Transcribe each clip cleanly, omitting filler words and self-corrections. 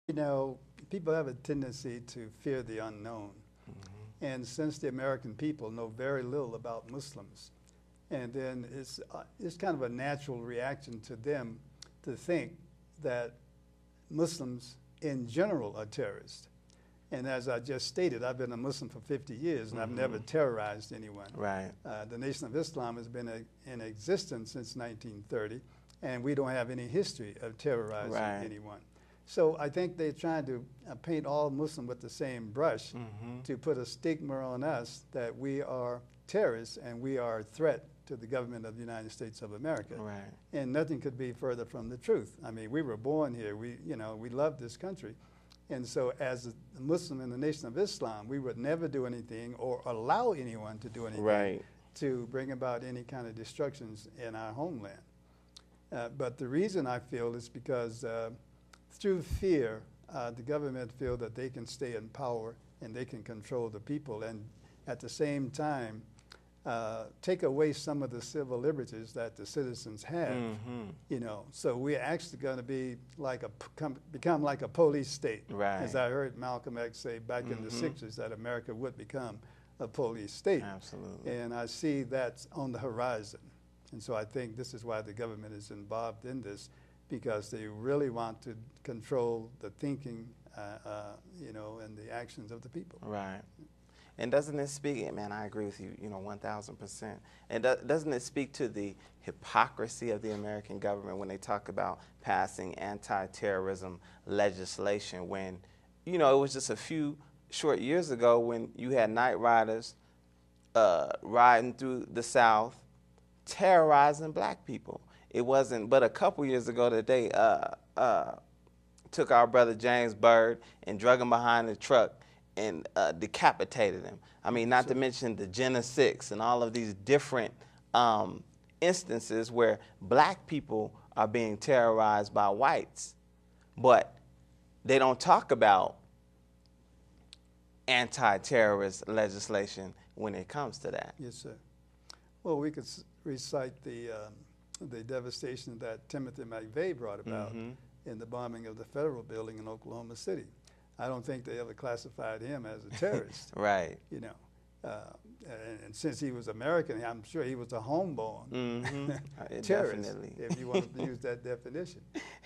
You know, people have a tendency to fear the unknown. And since the American people know very little about Muslims, and then it's kind of a natural reaction to them to think that Muslims in general are terrorists. And as I just stated, I've been a Muslim for 50 years, and I've never terrorized anyone. Right. The Nation of Islam has been in existence since 1930, and we don't have any history of terrorizing anyone. So I think they're trying to paint all Muslims with the same brush to put a stigma on us that we are terrorists and we are a threat to the government of the United States of America. Right. And nothing could be further from the truth. I mean, we were born here. We love this country. And so as a Muslim in the Nation of Islam, we would never do anything or allow anyone to do anything to bring about any kind of destructions in our homeland. But the reason I feel is because through fear, the government feel that they can stay in power and they can control the people, and at the same time take away some of the civil liberties that the citizens have. You know, so we're actually going to be like become like a police state, as I heard Malcolm X say back in the 60s, that America would become a police state. Absolutely. And I see that's on the horizon, and so I think this is why the government is involved in this, because they really want to control the thinking, you know, and the actions of the people. Right. And doesn't it speak, man, I agree with you, you know, 1,000%. And doesn't it speak to the hypocrisy of the American government when they talk about passing anti-terrorism legislation when, you know, it was just a few short years ago when you had night riders riding through the South terrorizing black people. It wasn't but a couple years ago that they took our brother James Byrd and drug him behind the truck and decapitated him. I mean, not to mention the Jenna 6 and all of these different instances where black people are being terrorized by whites. But they don't talk about anti-terrorist legislation when it comes to that. Yes, sir. Well, we could recite the devastation that Timothy McVeigh brought about in the bombing of the federal building in Oklahoma City. I don't think they ever classified him as a terrorist. Right. You know, and since he was American, I'm sure he was a homeborn terrorist, definitely. if you want to use that definition.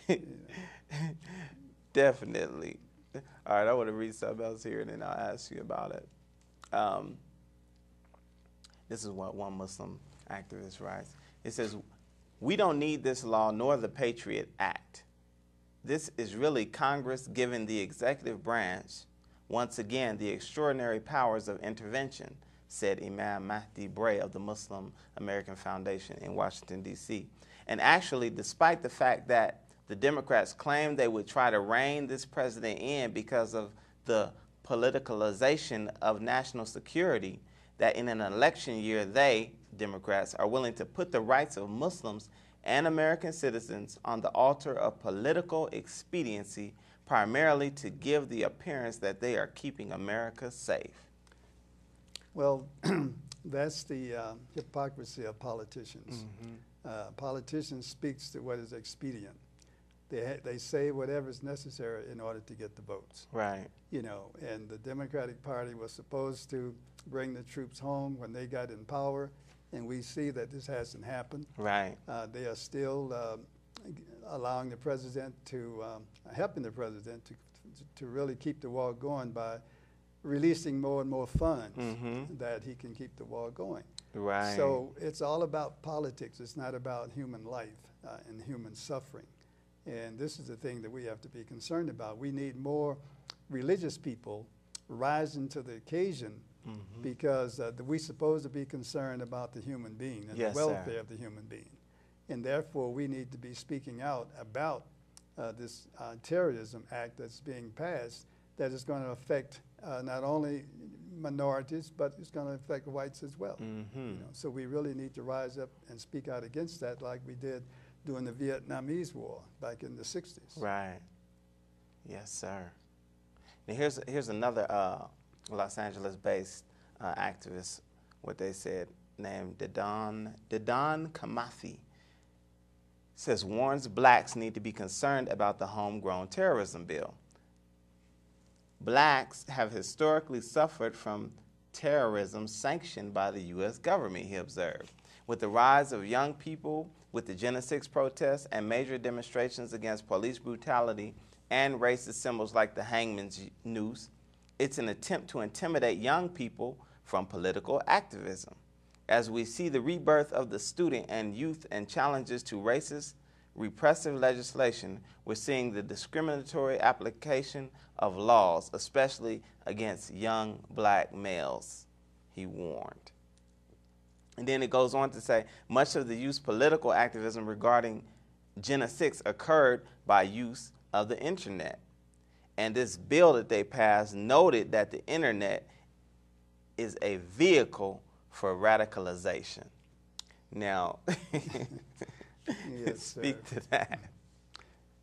You know. Definitely. All right, I want to read something else here, and then I'll ask you about it. This is what one Muslim activist writes. It says, "We don't need this law nor the Patriot Act. This is really Congress giving the executive branch, once again, the extraordinary powers of intervention," said Imam Mahdi Bray of the Muslim American Foundation in Washington, D.C. And actually, despite the fact that the Democrats claimed they would try to rein this president in because of the politicalization of national security, that in an election year they, Democrats, are willing to put the rights of Muslims and American citizens on the altar of political expediency, primarily to give the appearance that they are keeping America safe. Well, that's the hypocrisy of politicians. Politicians speaks to what is expedient. They say whatever is necessary in order to get the votes. Right. You know, and the Democratic Party was supposed to bring the troops home when they got in power, and we see that this hasn't happened. Right. They are still allowing the president to, helping the president to really keep the war going by releasing more and more funds that he can keep the war going. Right. So it's all about politics. It's not about human life and human suffering. And this is the thing that we have to be concerned about. We need more religious people rising to the occasion because we're supposed to be concerned about the human being and the welfare of the human being. And therefore, we need to be speaking out about this terrorism act that's being passed that is going to affect not only minorities, but it's going to affect whites as well. You know, so we really need to rise up and speak out against that like we did during the Vietnamese War back in the 60s. Right. Yes, sir. Now here's another Los Angeles-based activist, what they said, named Dedan Kamathi. Says warns blacks need to be concerned about the homegrown terrorism bill. blacks have historically suffered from terrorism sanctioned by the U.S. government, he observed. With the rise of young people, with the Gen 6 protests and major demonstrations against police brutality and racist symbols like the hangman's noose, it's an attempt to intimidate young people from political activism. As we see the rebirth of the student and youth and challenges to racist, repressive legislation, we're seeing the discriminatory application of laws, especially against young black males, he warned. And then it goes on to say, much of the youth's political activism regarding Gen 6 occurred by use of the internet. And this bill that they passed noted that the internet is a vehicle for radicalization. Now, Yes, speak to that.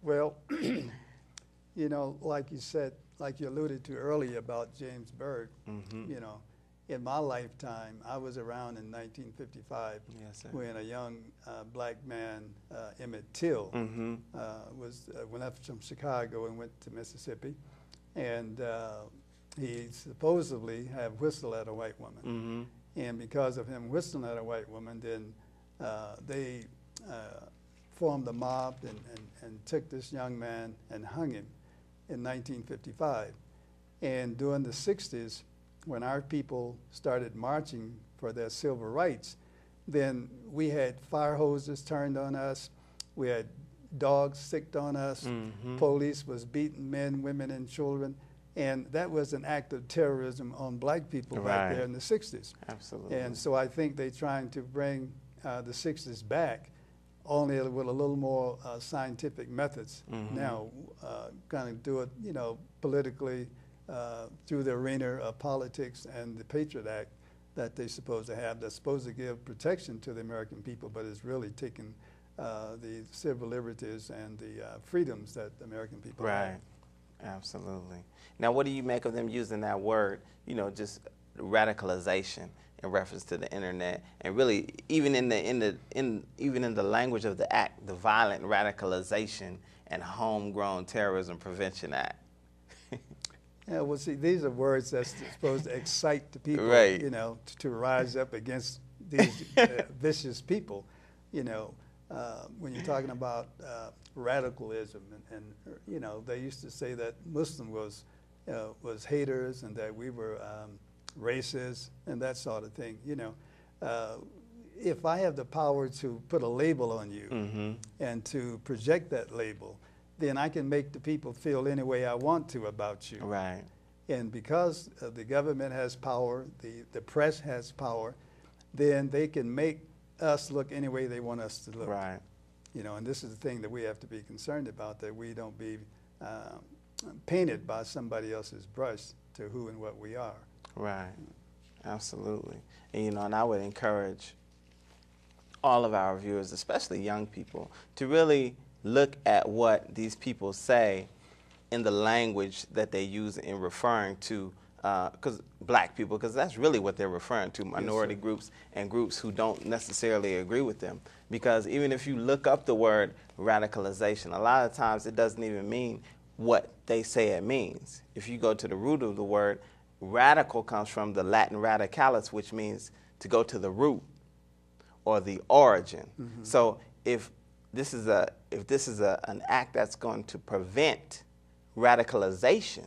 Well, you know, like you said, like you alluded to earlier about James Byrd, you know, in my lifetime, I was around in 1955 Yes, sir. when a young black man, Emmett Till, went up from Chicago and went to Mississippi, and he supposedly had whistled at a white woman. And because of him whistling at a white woman, then they formed a mob and took this young man and hung him in 1955. And during the 60s, when our people started marching for their civil rights, then we had fire hoses turned on us, we had dogs sicked on us, police was beating men, women, and children, and that was an act of terrorism on black people back there in the 60s. Absolutely. And so I think they're trying to bring the 60s back, only with a little more scientific methods now, kind of do it, you know, politically, through the arena of politics and the Patriot Act that they're supposed to have, that's supposed to give protection to the American people, but it's really taking the civil liberties and the freedoms that the American people have. Absolutely. Now, what do you make of them using that word, you know, just radicalization in reference to the internet, and really even in the language of the act, the Violent Radicalization and Homegrown Terrorism Prevention Act? Yeah, well, see, these are words that's supposed to excite the people, you know, to rise up against these vicious people. You know, when you're talking about radicalism, and you know, they used to say that Muslim was haters and that we were racist and that sort of thing. You know, if I have the power to put a label on you and to project that label, then I can make the people feel any way I want to about you. Right. And because the government has power, the press has power, then they can make us look any way they want us to look. Right. You know, and this is the thing that we have to be concerned about, that we don't be painted by somebody else's brush to who and what we are. Right. Absolutely. And, you know, and I would encourage all of our viewers, especially young people, to really look at what these people say in the language that they use in referring to black people, because that's really what they're referring to, minority groups and groups who don't necessarily agree with them. Because even if you look up the word radicalization, a lot of times it doesn't even mean what they say it means. If you go to the root of the word, radical comes from the Latin radicalis, which means to go to the root or the origin. So if this is an act that's going to prevent radicalization,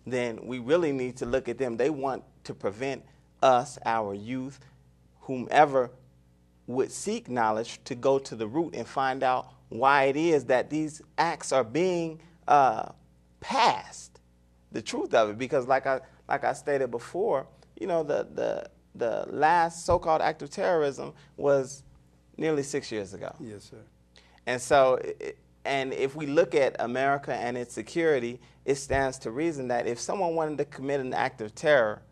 then we really need to look at them. They want to prevent us, our youth, whomever would seek knowledge, to go to the root and find out why it is that these acts are being passed, the truth of it. Because like I stated before, you know, the last so-called act of terrorism was nearly 6 years ago. Yes, sir. And so, and if we look at America and its security, it stands to reason that if someone wanted to commit an act of terror,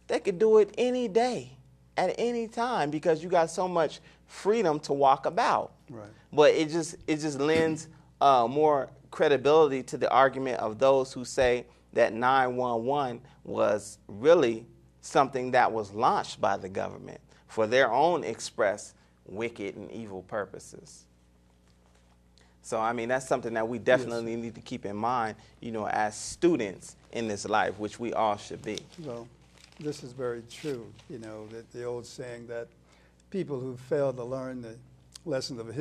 they could do it any day, at any time, because you got so much freedom to walk about. Right. But it just lends more credibility to the argument of those who say that 911 was really something that was launched by the government for their own express wicked and evil purposes. So, I mean, that's something that we definitely need to keep in mind, you know, as students in this life, which we all should be. Well, this is very true, you know, that the old saying that people who fail to learn the lessons of history